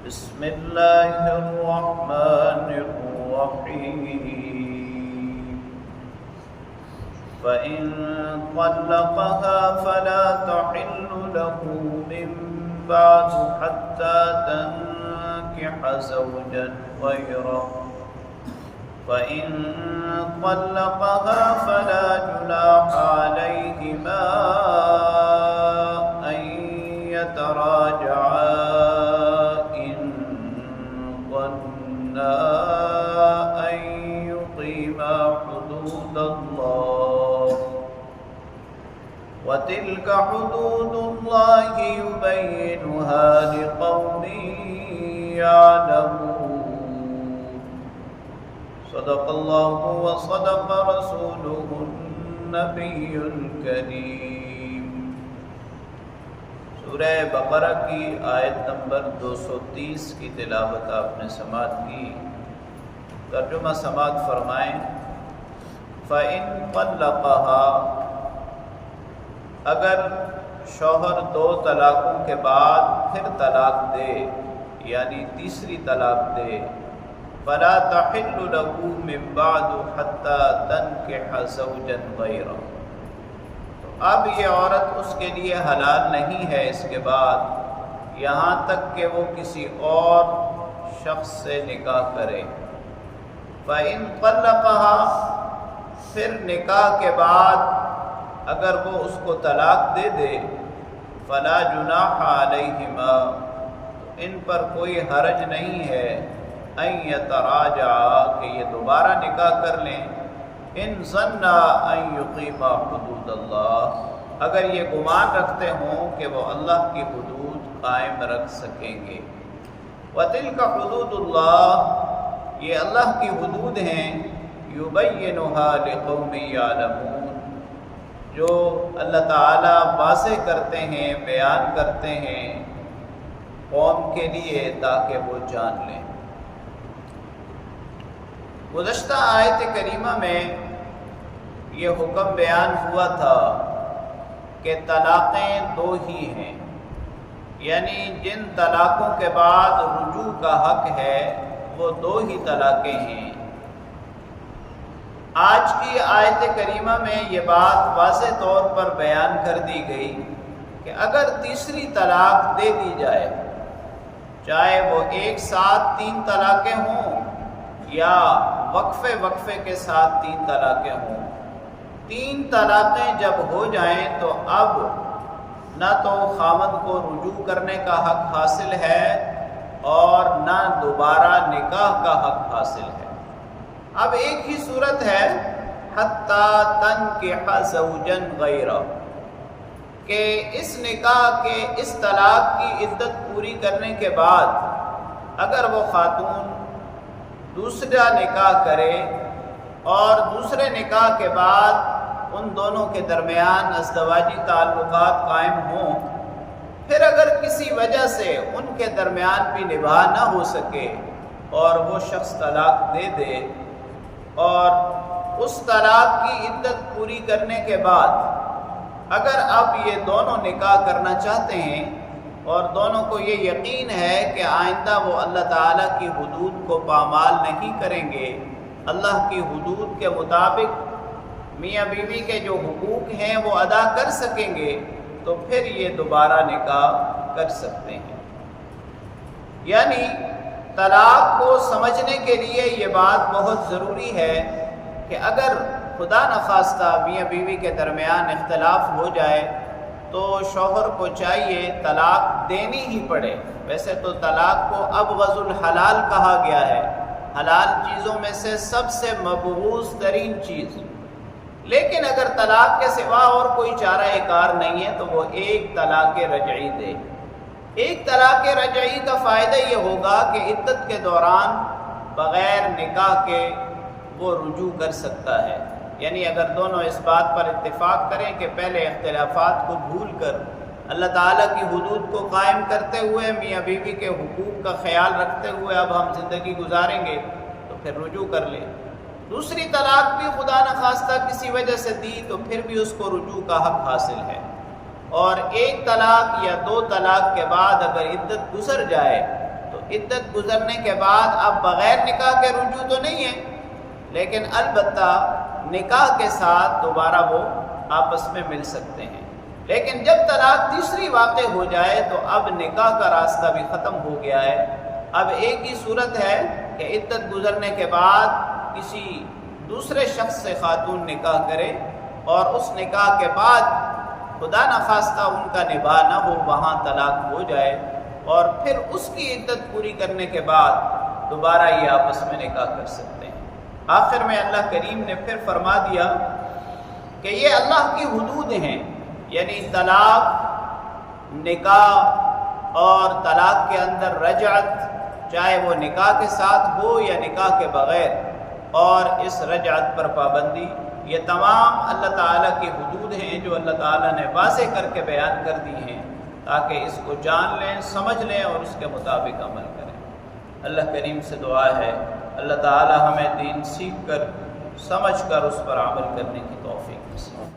بسم اللہ الرحمن الرحیم فإن طلقها فلا تحل له من بعد حتى تنكح زوجا غيره فإن طلقها فلا جناح عليهما أن يتراجعا إن ظنا أن يقيما حدود الله وتلك حدود الله يبينها لقوم يعلمون صدق الله وصدق رسوله النبي الكريم۔ سورہ بقرہ کی آیت نمبر 230 کی تلاوت آپ نے سماعت کی۔ ترجمہ سماعت فرمائیں۔ فَإِن طَلَّقَهَا، اگر شوہر 2 طلاقوں کے بعد پھر طلاق دے یعنی تیسری طلاق دے، فَلَا تَحِلُّ لَهُ مِن بَعْدُ حَتَّى تَنكِحَ زَوْجًا غَيْرَهُ، تو اب یہ عورت اس کے لیے حلال نہیں ہے اس کے بعد یہاں تک کہ وہ کسی اور شخص سے نکاح کرے۔ فَإِن طَلَّقَهَا، پھر نکاح کے بعد اگر وہ اس کو طلاق دے دے، فَلَا جُنَاحَ عَلَيْهِمَا، ان پر کوئی حرج نہیں ہے، ان یتراجعا، کہ یہ دوبارہ نکاح کر لیں، ان ظنا ان یقیما حدود اللہ، اگر یہ گمان رکھتے ہوں کہ وہ اللہ کی حدود قائم رکھ سکیں گے۔ وَتِلْكَ حُدُودُ اللَّهِ، یہ اللہ کی حدود ہیں، یبینھا لقوم یعلمون، جو اللہ تعالیٰ واضح کرتے ہیں، بیان کرتے ہیں قوم کے لیے تاکہ وہ جان لیں۔ گزشتہ آیت کریمہ میں یہ حکم بیان ہوا تھا کہ طلاقیں 2 ہی ہیں، یعنی جن طلاقوں کے بعد رجوع کا حق ہے وہ 2 ہی طلاقیں ہیں۔ آج کی آیت کریمہ میں یہ بات واضح طور پر بیان کر دی گئی کہ اگر تیسری طلاق دے دی جائے، چاہے وہ ایک ساتھ 3 طلاقیں ہوں یا وقفے کے ساتھ 3 طلاقیں ہوں، 3 طلاقیں جب ہو جائیں تو اب نہ تو خاوند کو رجوع کرنے کا حق حاصل ہے اور نہ دوبارہ نکاح کا حق حاصل ہے۔ اب ایک ہی صورت ہے، حتی تنکح زوجا غیرہ، کہ اس نکاح کے اس طلاق کی عدت پوری کرنے کے بعد اگر وہ خاتون دوسرا نکاح کرے اور دوسرے نکاح کے بعد ان دونوں کے درمیان ازدواجی تعلقات قائم ہوں، پھر اگر کسی وجہ سے ان کے درمیان بھی نباہ نہ ہو سکے اور وہ شخص طلاق دے دے، اور اس طلاق کی عدت پوری کرنے کے بعد اگر اب یہ دونوں نکاح کرنا چاہتے ہیں اور دونوں کو یہ یقین ہے کہ آئندہ وہ اللہ تعالیٰ کی حدود کو پامال نہیں کریں گے، اللہ کی حدود کے مطابق میاں بیوی کے جو حقوق ہیں وہ ادا کر سکیں گے، تو پھر یہ دوبارہ نکاح کر سکتے ہیں۔ یعنی طلاق کو سمجھنے کے لیے یہ بات بہت ضروری ہے کہ اگر خدا نخواستہ میاں بیوی کے درمیان اختلاف ہو جائے تو شوہر کو چاہیے طلاق دینی ہی پڑے۔ ویسے تو طلاق کو ابغض الحلال کہا گیا ہے، حلال چیزوں میں سے سب سے مبغوض ترین چیز، لیکن اگر طلاق کے سوا اور کوئی چارہ کار نہیں ہے تو وہ ایک طلاق رجعی دے۔ ایک طلاق رجعی کا فائدہ یہ ہوگا کہ عدت کے دوران بغیر نکاح کے وہ رجوع کر سکتا ہے، یعنی اگر دونوں اس بات پر اتفاق کریں کہ پہلے اختلافات کو بھول کر اللہ تعالیٰ کی حدود کو قائم کرتے ہوئے میاں بیوی کے حقوق کا خیال رکھتے ہوئے اب ہم زندگی گزاریں گے، تو پھر رجوع کر لیں۔ دوسری طلاق بھی خدا نخواستہ کسی وجہ سے دی تو پھر بھی اس کو رجوع کا حق حاصل ہے، اور ایک طلاق یا 2 طلاق کے بعد اگر عدت گزر جائے تو عدت گزرنے کے بعد اب بغیر نکاح کے رجوع تو نہیں ہے، لیکن البتہ نکاح کے ساتھ دوبارہ وہ آپس میں مل سکتے ہیں۔ لیکن جب طلاق تیسری واقع ہو جائے تو اب نکاح کا راستہ بھی ختم ہو گیا ہے۔ اب ایک ہی صورت ہے کہ عدت گزرنے کے بعد کسی دوسرے شخص سے خاتون نکاح کرے اور اس نکاح کے بعد خدا نخواستہ ان کا نباہ نہ ہو، وہاں طلاق ہو جائے، اور پھر اس کی عدت پوری کرنے کے بعد دوبارہ یہ آپس میں نکاح کر سکتے ہیں۔ آخر میں اللہ کریم نے پھر فرما دیا کہ یہ اللہ کی حدود ہیں، یعنی طلاق، نکاح اور طلاق کے اندر رجعت، چاہے وہ نکاح کے ساتھ ہو یا نکاح کے بغیر، اور اس رجعت پر پابندی، یہ تمام اللہ تعالیٰ کی حدود ہیں جو اللہ تعالیٰ نے واضح کر کے بیان کر دی ہیں، تاکہ اس کو جان لیں، سمجھ لیں اور اس کے مطابق عمل کریں۔ اللہ کریم سے دعا ہے اللہ تعالیٰ ہمیں دین سیکھ کر، سمجھ کر اس پر عمل کرنے کی توفیق نصیب۔